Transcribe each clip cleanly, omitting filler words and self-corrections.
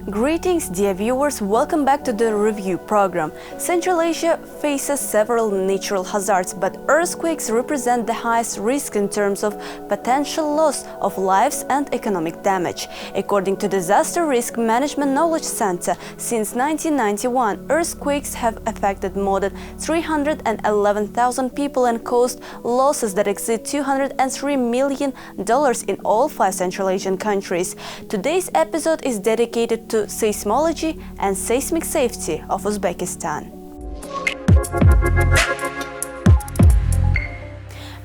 Greetings, dear viewers, welcome back to the review program. Central Asia faces several natural hazards, but earthquakes represent the highest risk in terms of potential loss of lives and economic damage. According to Disaster Risk Management Knowledge Center, since 1991, earthquakes have affected more than 311,000 people and caused losses that exceed $203 million in all 5 Central Asian countries. Today's episode is dedicated to seismology and seismic safety of Uzbekistan.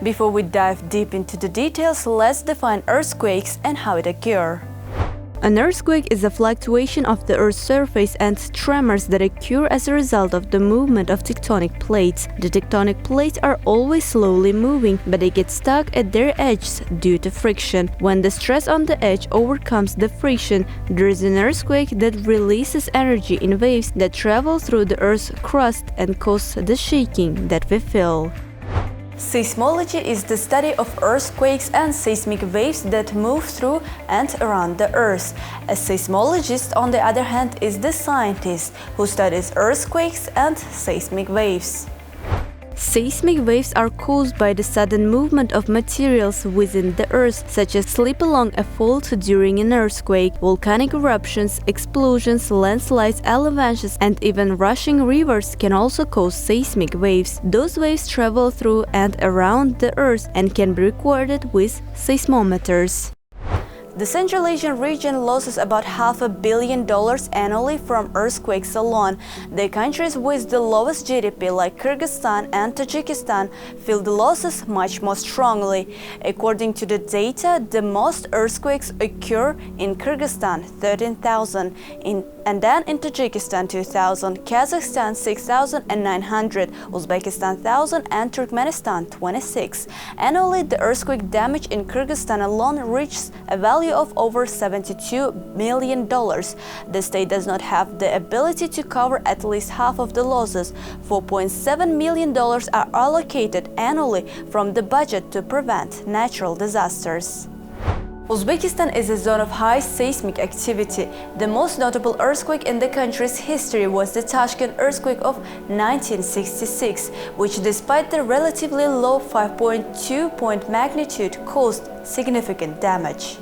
Before we dive deep into the details, let's define earthquakes and how it occurs. An earthquake is a fluctuation of the Earth's surface and tremors that occur as a result of the movement of tectonic plates. The tectonic plates are always slowly moving, but they get stuck at their edges due to friction. When the stress on the edge overcomes the friction, there is an earthquake that releases energy in waves that travel through the Earth's crust and cause the shaking that we feel. Seismology is the study of earthquakes and seismic waves that move through and around the Earth. A seismologist, on the other hand, is the scientist who studies earthquakes and seismic waves. Seismic waves are caused by the sudden movement of materials within the Earth, such as slip along a fault during an earthquake, volcanic eruptions, explosions, landslides, avalanches, and even rushing rivers can also cause seismic waves. Those waves travel through and around the Earth and can be recorded with seismometers. The Central Asian region loses about $500 million annually from earthquakes alone. The countries with the lowest GDP, like Kyrgyzstan and Tajikistan, feel the losses much more strongly. According to the data, the most earthquakes occur in Kyrgyzstan, 13,000, and then in Tajikistan, 2,000, Kazakhstan, 6,900, Uzbekistan, 1,000, and Turkmenistan, 26. Annually, the earthquake damage in Kyrgyzstan alone reaches a value of over $72 million. The state does not have the ability to cover at least half of the losses. $4.7 million are allocated annually from the budget to prevent natural disasters. Uzbekistan is a zone of high seismic activity. The most notable earthquake in the country's history was the Tashkent earthquake of 1966, which, despite the relatively low 5.2 point magnitude, caused significant damage.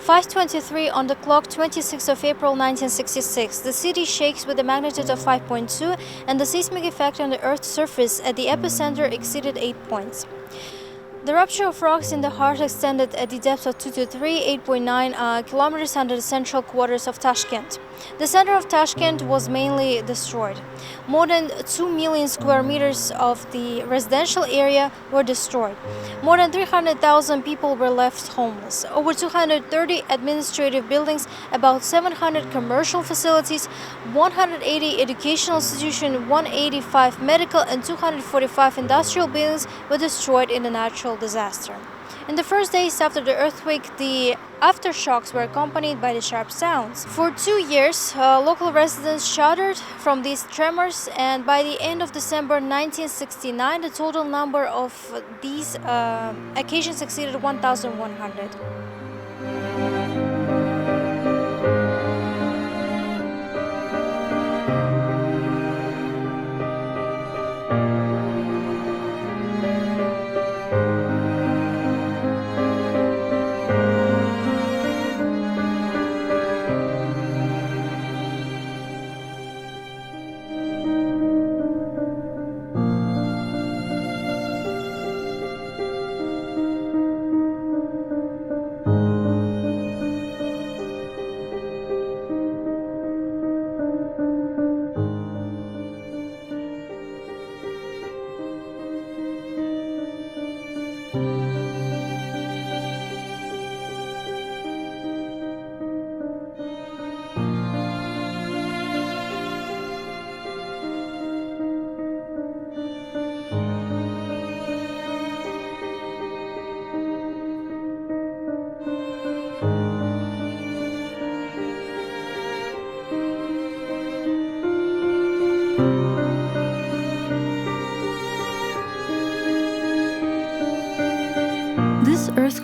"5:23 on the clock, 26th of April 1966. The city shakes with a magnitude of 5.2, and the seismic effect on the Earth's surface at the epicenter exceeded 8 points. The rupture of rocks in the heart extended at the depth of 2 to 3, 8.9 kilometers under the central quarters of Tashkent. The center of Tashkent was mainly destroyed. More than 2 million square meters of the residential area were destroyed. More than 300,000 people were left homeless. Over 230 administrative buildings, about 700 commercial facilities, 180 educational institutions, 185 medical, and 245 industrial buildings were destroyed in the natural disaster. In the first days after the earthquake, the aftershocks were accompanied by the sharp sounds. For 2 years, local residents shuddered from these tremors, and by the end of December 1969, the total number of these occasions exceeded 1,100.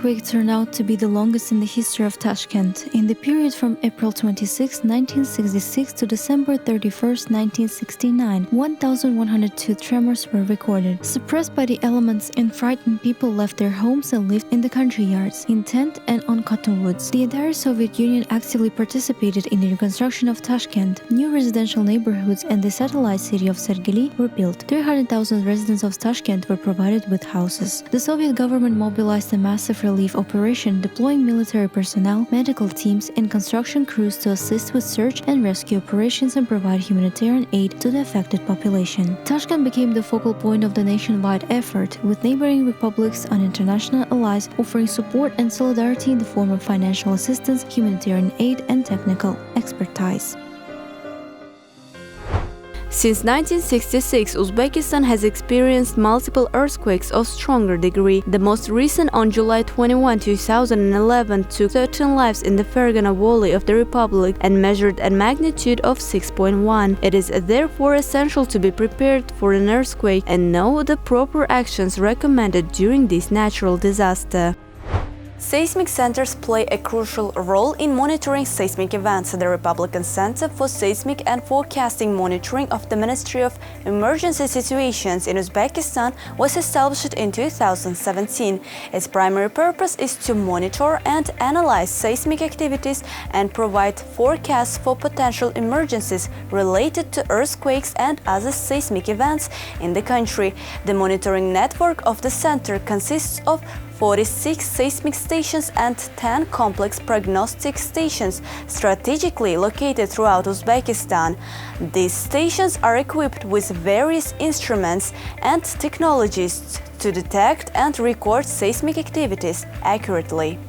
earthquake turned out to be the longest in the history of Tashkent. In the period from April 26, 1966 to December 31, 1969, 1,102 tremors were recorded. Suppressed by the elements and frightened people left their homes and lived in the country yards, in tent and on cottonwoods. The entire Soviet Union actively participated in the reconstruction of Tashkent. New residential neighborhoods and the satellite city of Sergeli were built. 300,000 residents of Tashkent were provided with houses. The Soviet government mobilized a massive relief operation, deploying military personnel, medical teams, and construction crews to assist with search and rescue operations and provide humanitarian aid to the affected population. Tashkent became the focal point of the nationwide effort, with neighboring republics and international allies offering support and solidarity in the form of financial assistance, humanitarian aid, and technical expertise. Since 1966, Uzbekistan has experienced multiple earthquakes of stronger degree. The most recent on July 21, 2011 took 13 lives in the Fergana Valley of the Republic and measured a magnitude of 6.1. It is therefore essential to be prepared for an earthquake and know the proper actions recommended during this natural disaster. Seismic centers play a crucial role in monitoring seismic events. The Republican Center for Seismic and Forecasting Monitoring of the Ministry of Emergency Situations in Uzbekistan was established in 2017. Its primary purpose is to monitor and analyze seismic activities and provide forecasts for potential emergencies related to earthquakes and other seismic events in the country. The monitoring network of the center consists of 46 seismic stations and 10 complex prognostic stations strategically located throughout Uzbekistan. These stations are equipped with various instruments and technologies to detect and record seismic activities accurately.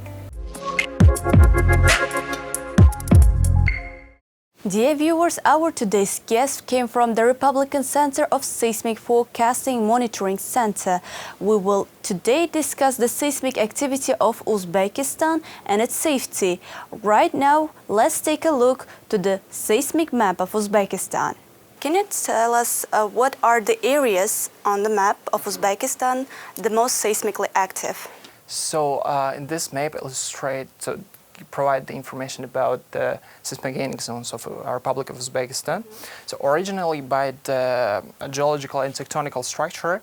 Dear viewers, our today's guest came from the Republican Center of Seismic Forecasting Monitoring Center. We will today discuss the seismic activity of Uzbekistan and its safety. Right now, let's take a look to the seismic map of Uzbekistan. Can you tell us what are the areas on the map of Uzbekistan the most seismically active? So in this map provide the information about the seismogenic zones of our Republic of Uzbekistan. So originally by the geological and tectonical structure,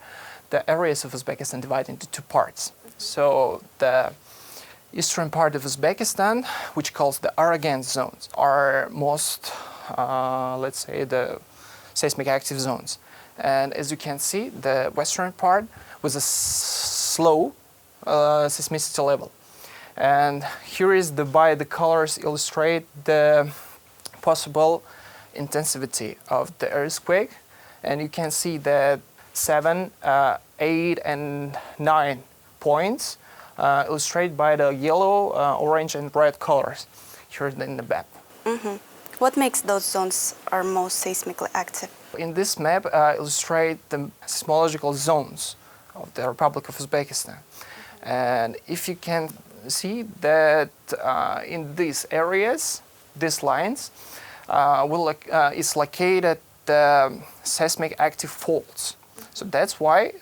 the areas of Uzbekistan divide into two parts. So the eastern part of Uzbekistan, which calls the Aragan zones, are most, let's say, the seismic active zones. And as you can see, the western part was a slow seismicity level. And here is by the colors illustrate the possible intensity of the earthquake. And you can see that 7, 8, and 9 points illustrated by the yellow, orange, and red colors here in the map. Mm-hmm. What makes those zones are most seismically active? In this map illustrate the seismological zones of the Republic of Uzbekistan. And if you can see that in these areas, these lines, is located the seismic active faults. So that's why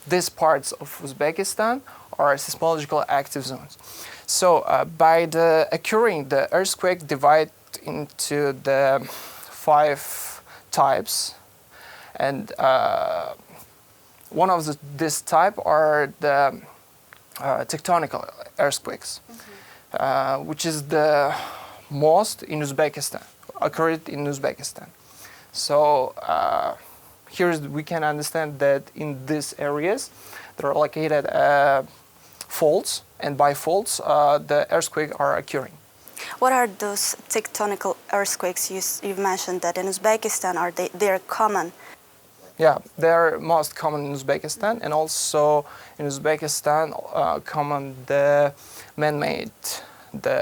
these parts of Uzbekistan are seismological active zones. So by occurring, the earthquake divide into the 5 types, and one of this type are the tectonical earthquakes, which is the most in Uzbekistan, occurred in Uzbekistan. So here we can understand that in these areas there are located faults, and by faults the earthquakes are occurring. What are those tectonical earthquakes you've mentioned that in Uzbekistan they're common? Yeah, they're most common in Uzbekistan, and also in Uzbekistan common the man-made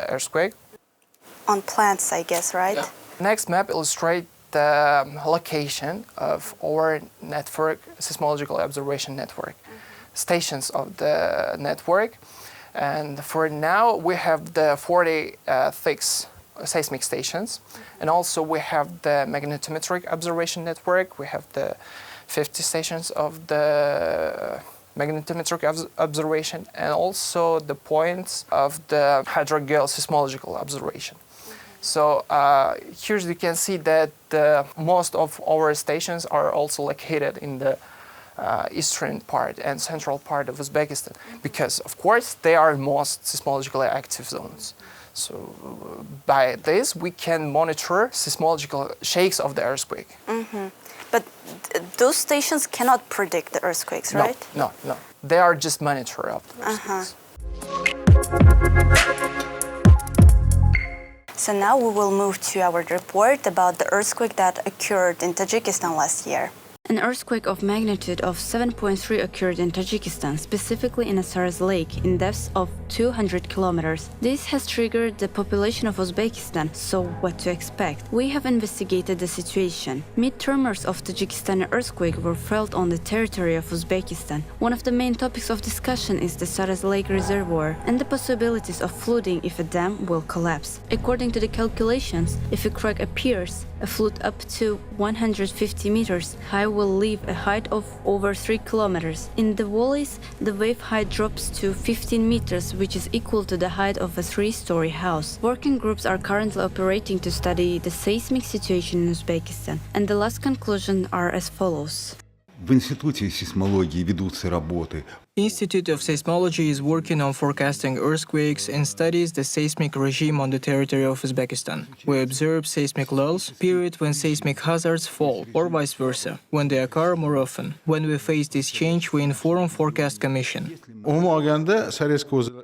earthquake. On plants, I guess, right? Yeah. Next map illustrates the location of our network, seismological observation network, stations of the network. And for now, we have the 46 seismic stations, and also we have the magnetometric observation network. We have the 50 stations of the magnetometric observation, and also the points of the hydrogel seismological observation. So here you can see that most of our stations are also located in the eastern part and central part of Uzbekistan, because of course they are most seismologically active zones. So by this we can monitor seismological shakes of the earthquake. But those stations cannot predict the earthquakes, right? No. They are just monitor of the earthquakes. So now we will move to our report about the earthquake that occurred in Tajikistan last year. An earthquake of magnitude of 7.3 occurred in Tajikistan, specifically in a Saras lake, in depths of 200 kilometers. This has triggered the population of Uzbekistan, so what to expect? We have investigated the situation. Mid-tremors of Tajikistan earthquake were felt on the territory of Uzbekistan. One of the main topics of discussion is the Saras Lake reservoir and the possibilities of flooding if a dam will collapse. According to the calculations, if a crack appears, a flood up to 150 meters high will leave a height of over 3 kilometers. In the valleys, the wave height drops to 15 meters, which is equal to the height of a 3-story house. Working groups are currently operating to study the seismic situation in Uzbekistan, and the last conclusions are as follows. В Институте сейсмологии ведутся работы. Institute of Seismology is working on forecasting earthquakes and studies the seismic regime on the territory of Uzbekistan. We observe seismic lulls, period when seismic hazards fall, or vice versa, when they occur more often. When we face this change, we inform Forecast Commission.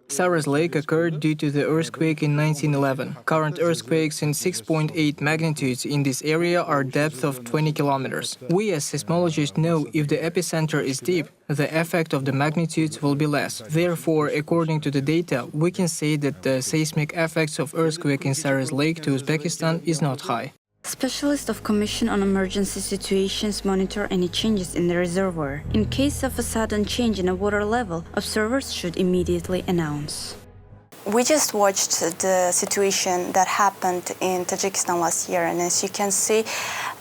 Saras Lake occurred due to the earthquake in 1911. Current earthquakes in 6.8 magnitudes in this area are depth of 20 kilometers. We as seismologists know if the epicenter is deep, the effect of the magnitudes will be less. Therefore, according to the data, we can say that the seismic effects of earthquake in Saras Lake to Uzbekistan is not high. Specialists of Commission on Emergency Situations monitor any changes in the reservoir. In case of a sudden change in a water level, observers should immediately announce. We just watched the situation that happened in Tajikistan last year, and as you can see,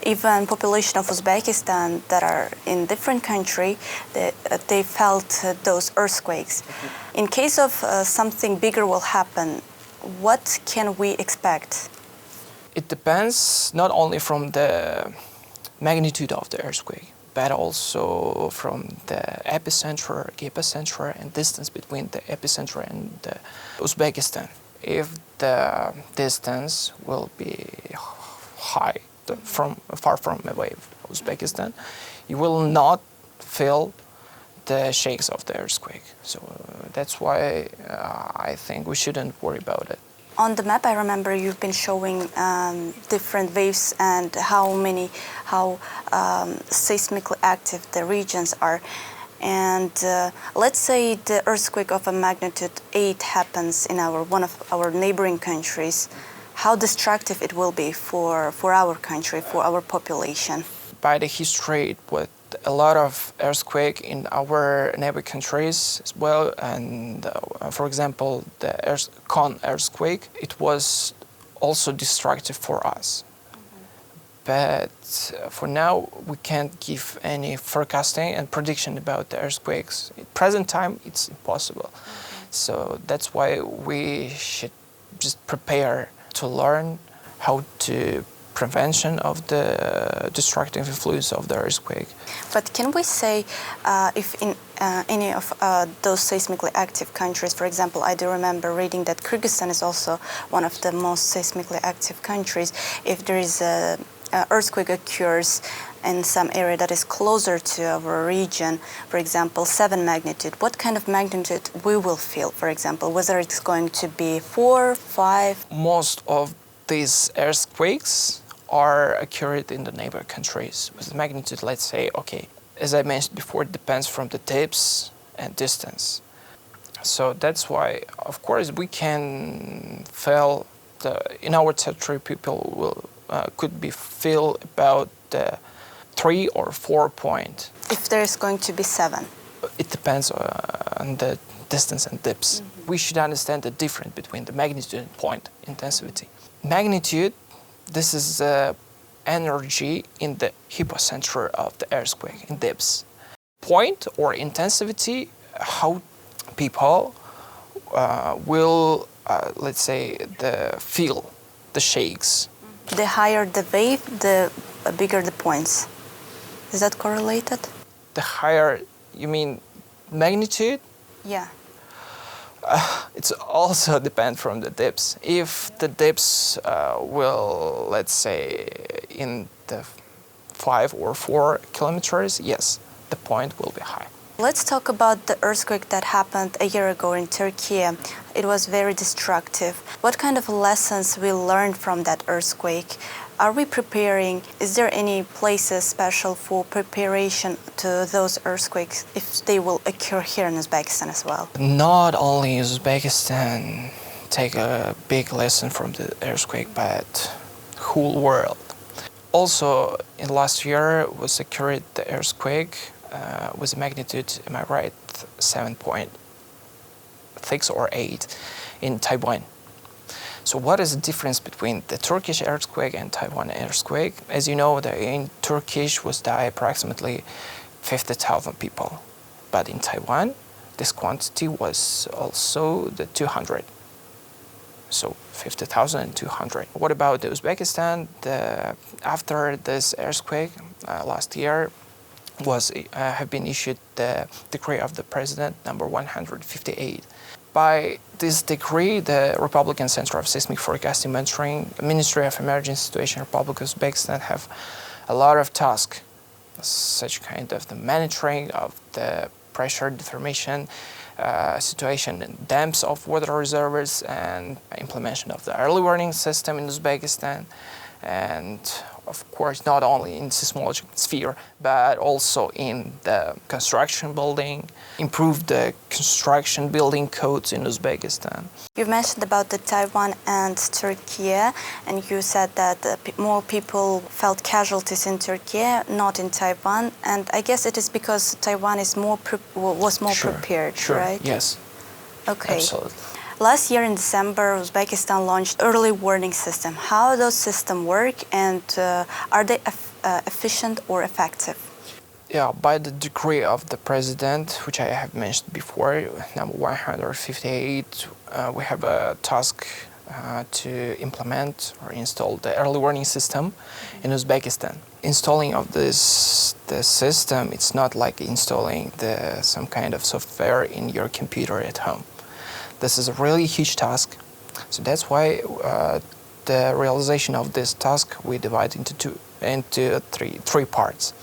even population of Uzbekistan that are in different country, they felt those earthquakes. In case of something bigger will happen, what can we expect? It depends not only from the magnitude of the earthquake, but also from the epicenter, and distance between the epicenter and the Uzbekistan. If the distance will be high, far from away from Uzbekistan, you will not feel the shakes of the earthquake. So that's why I think we shouldn't worry about it. On the map, I remember you've been showing different waves and how seismically active the regions are. And let's say the earthquake of a magnitude 8 happens in one of our neighboring countries. How destructive it will be for our country, for our population? By the history, with a lot of earthquake in our neighbor countries as well, and for example, the Khan earthquake, it was also destructive for us. But for now, we can't give any forecasting and prediction about the earthquakes. At present time, it's impossible. So that's why we should just prepare to learn how to prevention of the destructive influence of the earthquake. But can we say if in any of those seismically active countries, for example, I do remember reading that Kyrgyzstan is also one of the most seismically active countries, if there is a earthquake occurs in some area that is closer to our region, for example, 7 magnitude, what kind of magnitude we will feel, for example, whether it's going to be 4, 5? Most of these earthquakes are occurred in the neighbor countries with magnitude, let's say, okay, as I mentioned before, it depends from the depths and distance. So that's why, of course, we can feel in our territory people will could be feel about the 3 or 4 point. If there is going to be 7? It depends on the distance and depths. We should understand the difference between the magnitude and point intensity. Magnitude, this is energy in the hypocenter of the earthquake, in depths. point or intensity, how people will, let's say, feel the shakes. The higher the wave, the bigger the points. Is that correlated? The higher, you mean magnitude? Yeah. It's also depend from the dips. If the dips will, let's say, in the 5 or 4 kilometers, yes, the point will be high. Let's talk about the earthquake that happened a year ago in Turkey. It was very destructive. What kind of lessons we learned from that earthquake? Are we preparing? Is there any places special for preparation to those earthquakes if they will occur here in Uzbekistan as well? Not only Uzbekistan take a big lesson from the earthquake, but whole world. Also, in last year was occurred the earthquake with a magnitude, am I right, 7.6 or 8 in Taiwan. So what is the difference between the Turkish earthquake and Taiwan earthquake? As you know, in Turkish was died approximately 50,000 people. But in Taiwan, this quantity was also the 200. So 50,000 and 200. What about the Uzbekistan? After this earthquake last year, have been issued the decree of the president number 158. By this decree, the Republican Center of Seismic Forecasting Monitoring, Ministry of Emergency Situation, Republic of Uzbekistan have a lot of tasks, such kind of the monitoring of the pressure deformation situation in dams of water reservoirs and implementation of the early warning system in Uzbekistan, and of course not only in seismological sphere but also in the construction building, improve the construction building codes in Uzbekistan. You've mentioned about the Taiwan and Turkey, and you said that more people felt casualties in Turkey, not in Taiwan, and I guess it is because Taiwan is was more prepared, sure, right? Yes. Okay. Absolutely. Last year in December, Uzbekistan launched early warning system. How those systems work, and are they efficient or effective? Yeah, by the decree of the president, which I have mentioned before, number 158, we have a task to implement or install the early warning system in Uzbekistan. Installing of the system, it's not like installing some kind of software in your computer at home. This is a really huge task, so that's why the realization of this task we divide into three parts.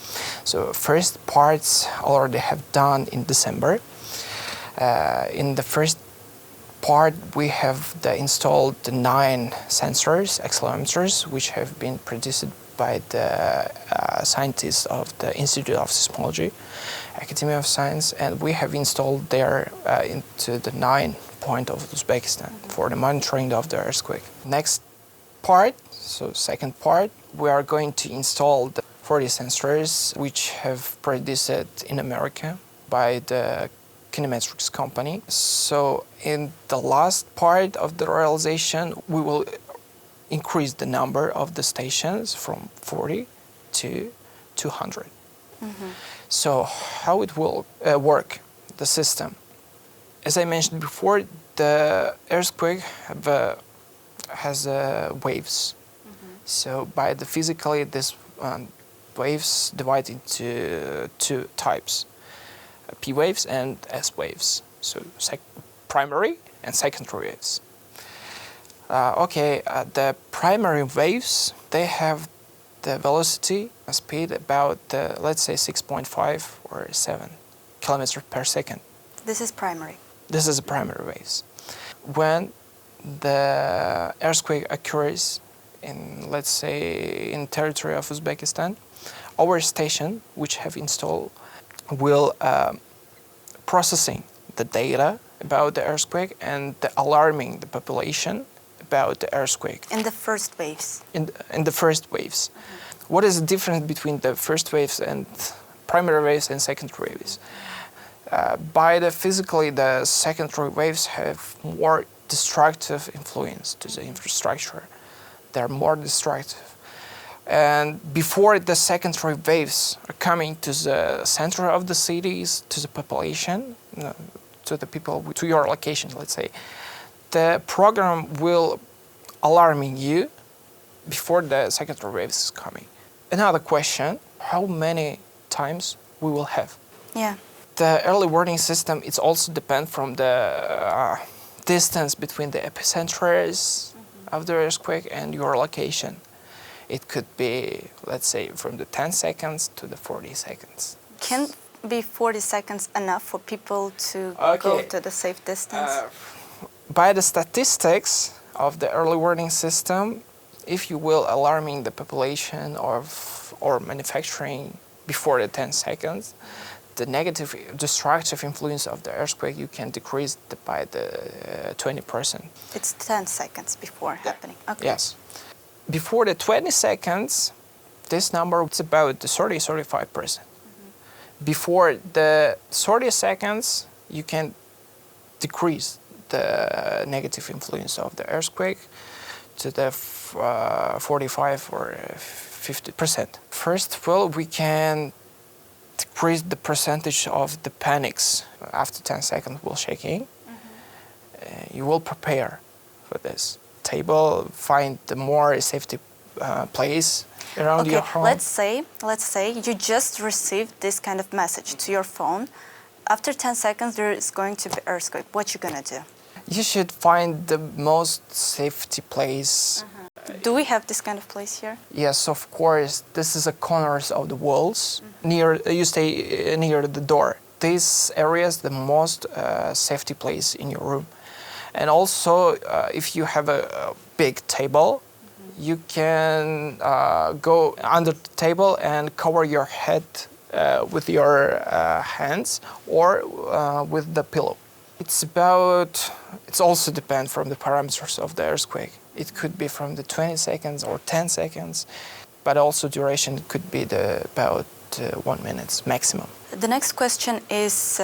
So first parts already have done in December. In the first part we have installed the 9 sensors, accelerometers, which have been produced by the scientists of the Institute of Seismology, Academy of Science, and we have installed there into the 9 point of Uzbekistan for the monitoring of the earthquake. Next part, so second part, we are going to install the 40 sensors which have produced in America by the Kinemetrics company. So in the last part of the realization, we will increase the number of the stations from 40 to 200. So how it will work, the system? As I mentioned before, the earthquake has waves. So by the physically, this waves divide into 2 types, P waves and S waves. So primary and secondary waves. The primary waves, they have the velocity, speed about, let's say 6.5 or 7 kilometers per second. This is primary. This is the primary waves. When the earthquake occurs in, let's say, in territory of Uzbekistan, our station, which have installed, will processing the data about the earthquake and alarming the population about the earthquake. In the first waves. In the first waves. What is the difference between the first waves and primary waves and secondary waves? By the physically, the secondary waves have more destructive influence to the infrastructure. They're more destructive. And before the secondary waves are coming to the center of the cities, to the population, to the people, to your location, let's say, the program will alarming you before the secondary waves is coming. Another question, how many times we will have? Yeah. The early warning system, it also depends from the distance between the epicenters of the earthquake and your location. It could be, let's say, from the 10 seconds to the 40 seconds. Can be 40 seconds enough for people to go to the safe distance? By the statistics of the early warning system, if you will alarming the population or manufacturing before the 10 seconds, the negative destructive influence of the earthquake you can decrease by the 20%. It's 10 seconds before happening. Okay. Yes. Before the 20 seconds, this number is about 30-35%. Before the 30 seconds, you can decrease the negative influence of the earthquake to the 45 or 50%. First of all, we can decrease the percentage of the panics after 10 seconds while shaking. You will prepare for this. Table, find the more safety place around your home. Let's say you just received this kind of message to your phone. After 10 seconds, there is going to be earthquake. What you gonna do? You should find the most safety place. Do we have this kind of place here? Yes, of course. This is a corners of the walls. You stay near the door. This area is the most safety place in your room. And also, if you have a big table, you can go under the table and cover your head with your hands or with the pillow. It's also depends from the parameters of the earthquake. It could be from the 20 seconds or 10 seconds, but also duration could be about 1 minute maximum. The next question is,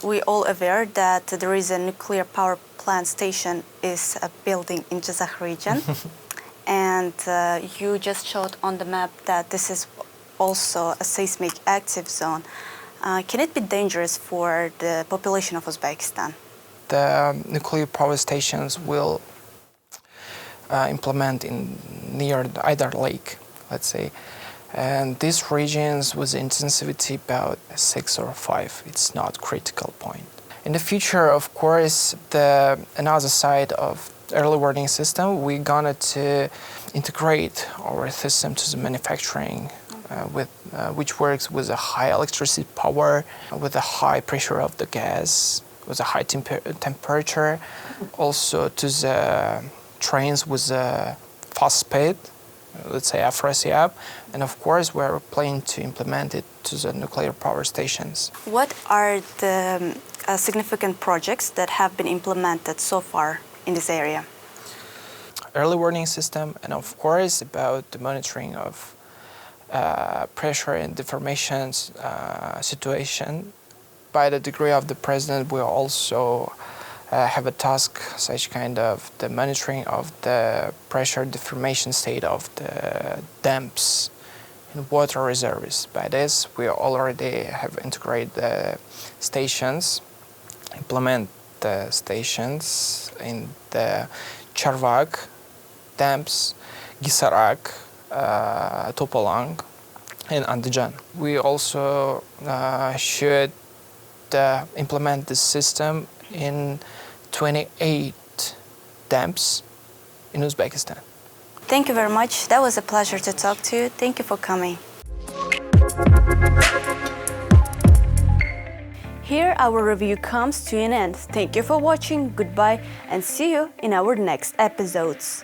we all aware that there is a nuclear power plant station is a building in Jazakh region. And you just showed on the map that this is also a seismic active zone. Can it be dangerous for the population of Uzbekistan? The nuclear power stations will implement near either lake, let's say. And these regions with intensivity about 6 or 5, it's not critical point. In the future, of course, another side of early warning system, we're gonna to integrate our system to the manufacturing which works with a high electricity power, with a high pressure of the gas, with a high temperature, also to the trains with a fast speed, let's say Afrasiab, and of course we're planning to implement it to the nuclear power stations. What are the significant projects that have been implemented so far in this area? Early warning system, and of course about the monitoring of pressure and deformations situation. By the degree of the president, we also have a task such kind of the monitoring of the pressure deformation state of the dams in water reserves. By this, we already have integrated the stations, implement the stations in the Charvak dams, Gisarak, Topolang, and Andijan. We also should implement this system in 28 dams in Uzbekistan. Thank you very much. That was a pleasure to talk to you. Thank you for coming. Here our review comes to an end. Thank you for watching, goodbye, and see you in our next episodes.